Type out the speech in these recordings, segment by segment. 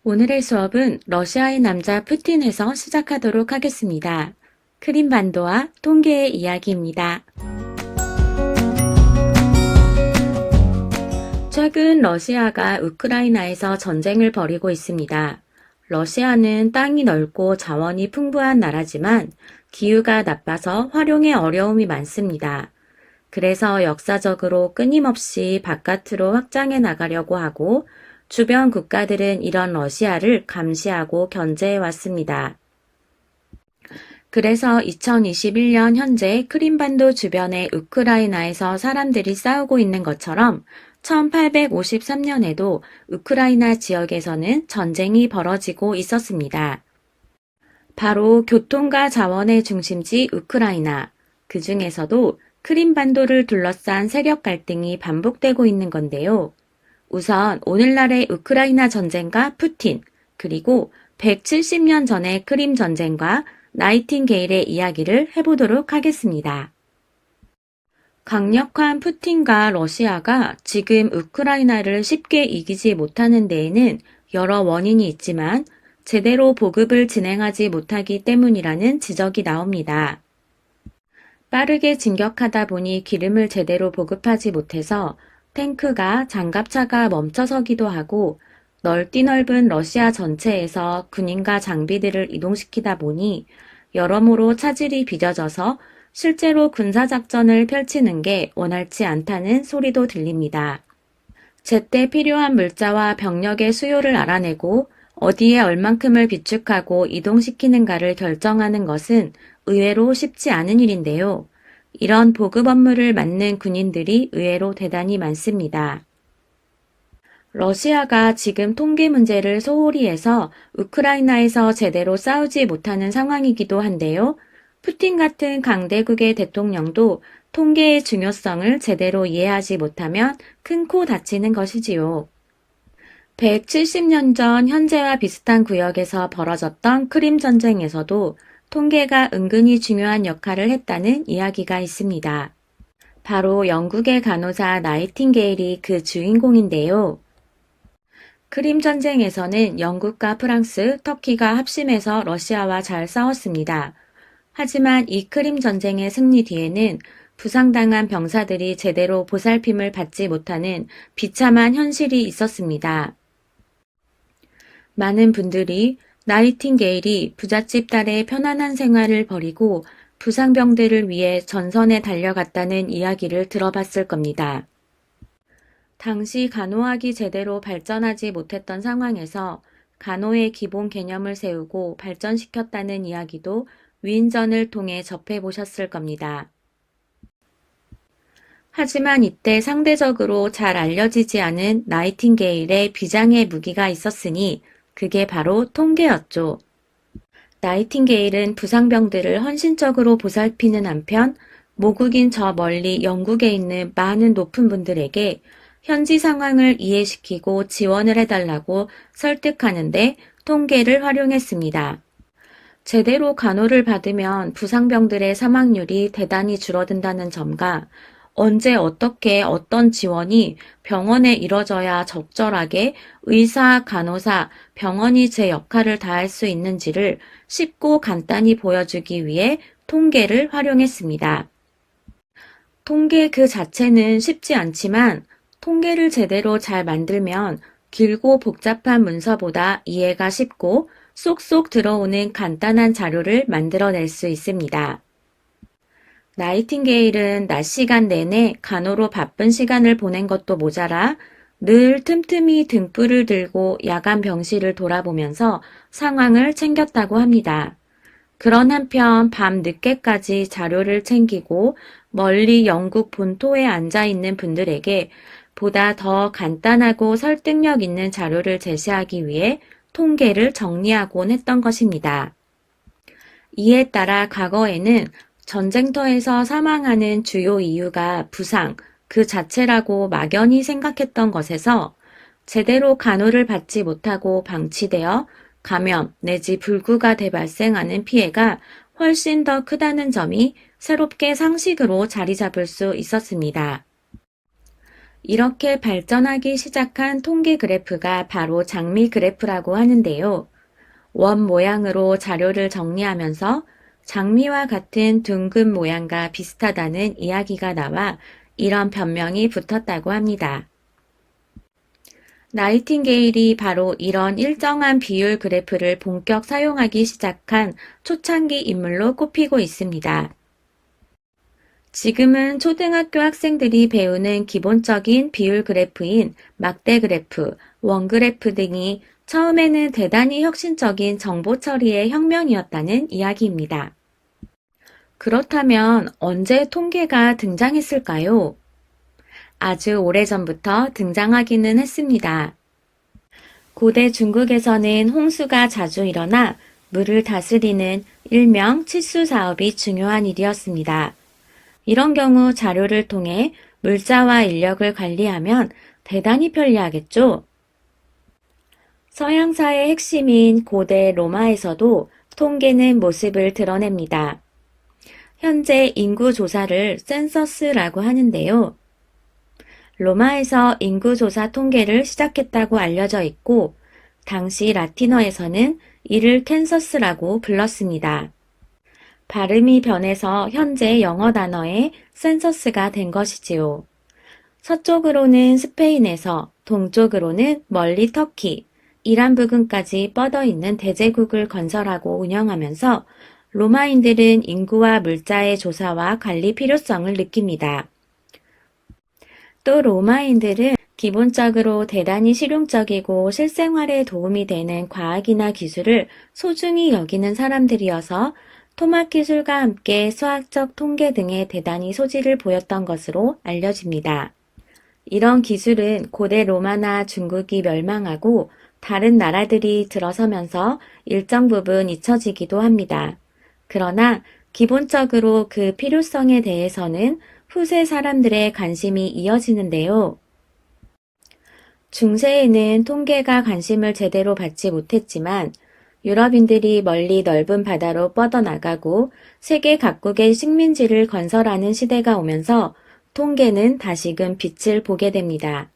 오늘의 수업은 러시아의 남자 푸틴에서 시작하도록 하겠습니다. 크림반도와 통계의 이야기입니다. 최근 러시아가 우크라이나에서 전쟁을 벌이고 있습니다. 러시아는 땅이 넓고 자원이 풍부한 나라지만 기후가 나빠서 활용에 어려움이 많습니다. 그래서 역사적으로 끊임없이 바깥으로 확장해 나가려고 하고 주변 국가들은 이런 러시아를 감시하고 견제해 왔습니다. 그래서 2021년 현재 크림반도 주변의 우크라이나에서 사람들이 싸우고 있는 것처럼 1853년에도 우크라이나 지역에서는 전쟁이 벌어지고 있었습니다. 바로 교통과 자원의 중심지 우크라이나, 그 중에서도 크림반도를 둘러싼 세력 갈등이 반복되고 있는 건데요. 우선 오늘날의 우크라이나 전쟁과 푸틴, 그리고 170년 전의 크림 전쟁과 나이팅게일의 이야기를 해보도록 하겠습니다. 강력한 푸틴과 러시아가 지금 우크라이나를 쉽게 이기지 못하는 데에는 여러 원인이 있지만 제대로 보급을 진행하지 못하기 때문이라는 지적이 나옵니다. 빠르게 진격하다 보니 기름을 제대로 보급하지 못해서 탱크가 장갑차가 멈춰서기도 하고 넓디 넓은 러시아 전체에서 군인과 장비들을 이동시키다 보니 여러모로 차질이 빚어져서 실제로 군사작전을 펼치는 게 원활치 않다는 소리도 들립니다. 제때 필요한 물자와 병력의 수요를 알아내고 어디에 얼만큼을 비축하고 이동시키는가를 결정하는 것은 의외로 쉽지 않은 일인데요. 이런 보급 업무를 맡는 군인들이 의외로 대단히 많습니다. 러시아가 지금 통계 문제를 소홀히 해서 우크라이나에서 제대로 싸우지 못하는 상황이기도 한데요. 푸틴 같은 강대국의 대통령도 통계의 중요성을 제대로 이해하지 못하면 큰 코 다치는 것이지요. 170년 전 현재와 비슷한 구역에서 벌어졌던 크림 전쟁에서도 통계가 은근히 중요한 역할을 했다는 이야기가 있습니다. 바로 영국의 간호사 나이팅게일이 그 주인공인데요. 크림 전쟁에서는 영국과 프랑스, 터키가 합심해서 러시아와 잘 싸웠습니다. 하지만 이 크림 전쟁의 승리 뒤에는 부상당한 병사들이 제대로 보살핌을 받지 못하는 비참한 현실이 있었습니다. 많은 분들이 나이팅게일이 부잣집 딸의 편안한 생활을 버리고 부상병들을 위해 전선에 달려갔다는 이야기를 들어봤을 겁니다. 당시 간호학이 제대로 발전하지 못했던 상황에서 간호의 기본 개념을 세우고 발전시켰다는 이야기도 위인전을 통해 접해보셨을 겁니다. 하지만 이때 상대적으로 잘 알려지지 않은 나이팅게일의 비장의 무기가 있었으니 그게 바로 통계였죠. 나이팅게일은 부상병들을 헌신적으로 보살피는 한편 모국인 저 멀리 영국에 있는 많은 높은 분들에게 현지 상황을 이해시키고 지원을 해달라고 설득하는데 통계를 활용했습니다. 제대로 간호를 받으면 부상병들의 사망률이 대단히 줄어든다는 점과 언제 어떻게 어떤 지원이 병원에 이뤄져야 적절하게 의사, 간호사, 병원이 제 역할을 다할 수 있는지를 쉽고 간단히 보여주기 위해 통계를 활용했습니다. 통계 그 자체는 쉽지 않지만 통계를 제대로 잘 만들면 길고 복잡한 문서보다 이해가 쉽고 쏙쏙 들어오는 간단한 자료를 만들어낼 수 있습니다. 나이팅게일은 낮 시간 내내 간호로 바쁜 시간을 보낸 것도 모자라 늘 틈틈이 등불을 들고 야간 병실을 돌아보면서 상황을 챙겼다고 합니다. 그런 한편 밤 늦게까지 자료를 챙기고 멀리 영국 본토에 앉아 있는 분들에게 보다 더 간단하고 설득력 있는 자료를 제시하기 위해 통계를 정리하곤 했던 것입니다. 이에 따라 과거에는 전쟁터에서 사망하는 주요 이유가 부상 그 자체라고 막연히 생각했던 것에서 제대로 간호를 받지 못하고 방치되어 감염 내지 불구가 발생하는 피해가 훨씬 더 크다는 점이 새롭게 상식으로 자리 잡을 수 있었습니다. 이렇게 발전하기 시작한 통계 그래프가 바로 장미 그래프라고 하는데요. 원 모양으로 자료를 정리하면서 장미와 같은 둥근 모양과 비슷하다는 이야기가 나와 이런 변명이 붙었다고 합니다. 나이팅게일이 바로 이런 일정한 비율 그래프를 본격 사용하기 시작한 초창기 인물로 꼽히고 있습니다. 지금은 초등학교 학생들이 배우는 기본적인 비율 그래프인 막대 그래프, 원 그래프 등이 처음에는 대단히 혁신적인 정보 처리의 혁명이었다는 이야기입니다. 그렇다면 언제 통계가 등장했을까요? 아주 오래전부터 등장하기는 했습니다. 고대 중국에서는 홍수가 자주 일어나 물을 다스리는 일명 치수 사업이 중요한 일이었습니다. 이런 경우 자료를 통해 물자와 인력을 관리하면 대단히 편리하겠죠? 서양사의 핵심인 고대 로마에서도 통계는 모습을 드러냅니다. 현재 인구 조사를 센서스라고 하는데요. 로마에서 인구조사 통계를 시작했다고 알려져 있고, 당시 라틴어에서는 이를 캔서스라고 불렀습니다. 발음이 변해서 현재 영어 단어의 센서스가 된 것이지요. 서쪽으로는 스페인에서, 동쪽으로는 멀리 터키, 이란 부근까지 뻗어 있는 대제국을 건설하고 운영하면서 로마인들은 인구와 물자의 조사와 관리 필요성을 느낍니다. 또 로마인들은 기본적으로 대단히 실용적이고 실생활에 도움이 되는 과학이나 기술을 소중히 여기는 사람들이어서 토막 기술과 함께 수학적 통계 등에 대단히 소질을 보였던 것으로 알려집니다. 이런 기술은 고대 로마나 중국이 멸망하고 다른 나라들이 들어서면서 일정 부분 잊혀지기도 합니다. 그러나 기본적으로 그 필요성에 대해서는 후세 사람들의 관심이 이어지는데요. 중세에는 통계가 관심을 제대로 받지 못했지만 유럽인들이 멀리 넓은 바다로 뻗어나가고 세계 각국의 식민지를 건설하는 시대가 오면서 통계는 다시금 빛을 보게 됩니다.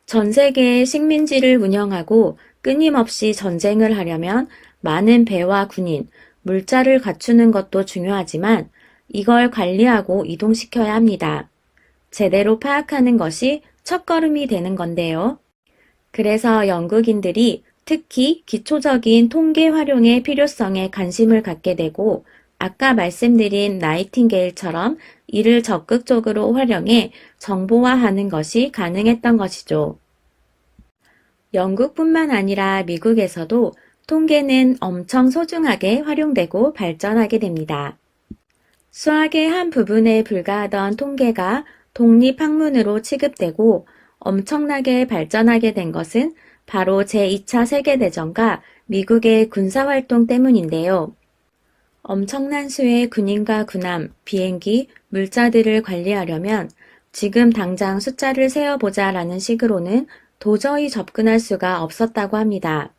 전 세계의 식민지를 운영하고 끊임없이 전쟁을 하려면 많은 배와 군인, 물자를 갖추는 것도 중요하지만 이걸 관리하고 이동시켜야 합니다. 제대로 파악하는 것이 첫걸음이 되는 건데요. 그래서 영국인들이 특히 기초적인 통계 활용의 필요성에 관심을 갖게 되고 아까 말씀드린 나이팅게일처럼 이를 적극적으로 활용해 정보화하는 것이 가능했던 것이죠. 영국뿐만 아니라 미국에서도 통계는 엄청 소중하게 활용되고 발전하게 됩니다. 수학의 한 부분에 불과하던 통계가 독립학문으로 취급되고 엄청나게 발전하게 된 것은 바로 제2차 세계대전과 미국의 군사활동 때문인데요. 엄청난 수의 군인과 군함, 비행기, 물자들을 관리하려면 지금 당장 숫자를 세어보자라는 식으로는 도저히 접근할 수가 없었다고 합니다.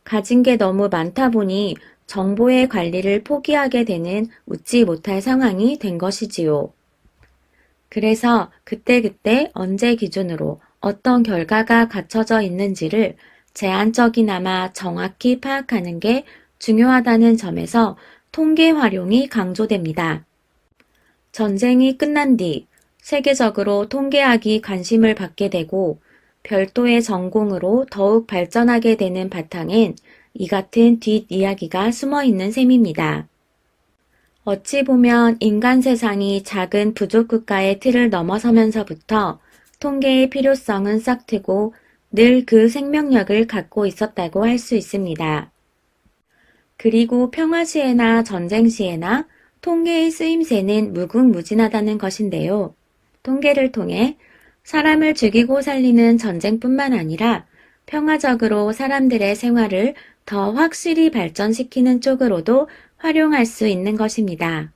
가진 게 너무 많다 보니 정보의 관리를 포기하게 되는 웃지 못할 상황이 된 것이지요. 그래서 그때그때 언제 기준으로 어떤 결과가 갖춰져 있는지를 제한적이나마 정확히 파악하는 게 중요하다는 점에서 통계 활용이 강조됩니다. 전쟁이 끝난 뒤 세계적으로 통계학이 관심을 받게 되고 별도의 전공으로 더욱 발전하게 되는 바탕엔 이 같은 뒷이야기가 숨어 있는 셈입니다. 어찌 보면 인간 세상이 작은 부족 국가의 틀을 넘어서면서부터 통계의 필요성은 싹트고 늘 그 생명력을 갖고 있었다고 할 수 있습니다. 그리고 평화 시에나 전쟁 시에나 통계의 쓰임새는 무궁무진하다는 것인데요. 통계를 통해 사람을 죽이고 살리는 전쟁뿐만 아니라 평화적으로 사람들의 생활을 더 확실히 발전시키는 쪽으로도 활용할 수 있는 것입니다.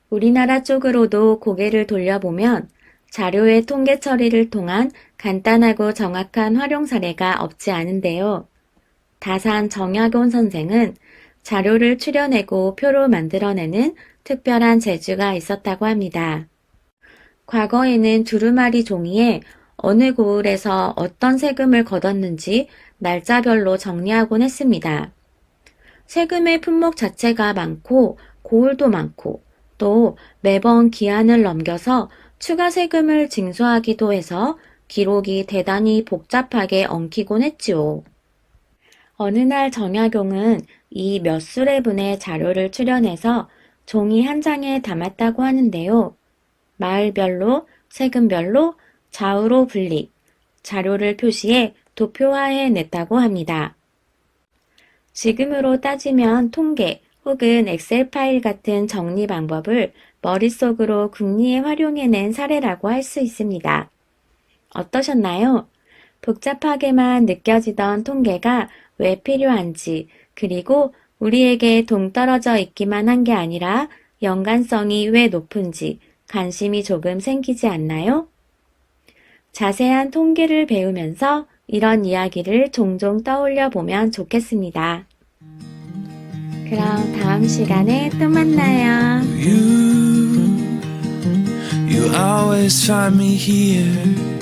우리나라 쪽으로도 고개를 돌려보면 자료의 통계 처리를 통한 간단하고 정확한 활용 사례가 없지 않은데요. 다산 정약용 선생은 자료를 추려내고 표로 만들어내는 특별한 재주가 있었다고 합니다. 과거에는 두루마리 종이에 어느 고을에서 어떤 세금을 걷었는지 날짜별로 정리하곤 했습니다. 세금의 품목 자체가 많고 고을도 많고 또 매번 기한을 넘겨서 추가 세금을 징수하기도 해서 기록이 대단히 복잡하게 엉키곤 했지요. 어느 날 정약용은 이 몇 수레분의 자료를 출연해서 종이 한 장에 담았다고 하는데요. 마을별로, 세금별로, 좌우로 분리, 자료를 표시해 도표화해 냈다고 합니다. 지금으로 따지면 통계 혹은 엑셀 파일 같은 정리 방법을 머릿속으로 궁리에 활용해낸 사례라고 할 수 있습니다. 어떠셨나요? 복잡하게만 느껴지던 통계가 왜 필요한지, 그리고 우리에게 동떨어져 있기만 한 게 아니라 연관성이 왜 높은지 관심이 조금 생기지 않나요? 자세한 통계를 배우면서 이런 이야기를 종종 떠올려 보면 좋겠습니다. 그럼 다음 시간에 또 만나요. You always find me here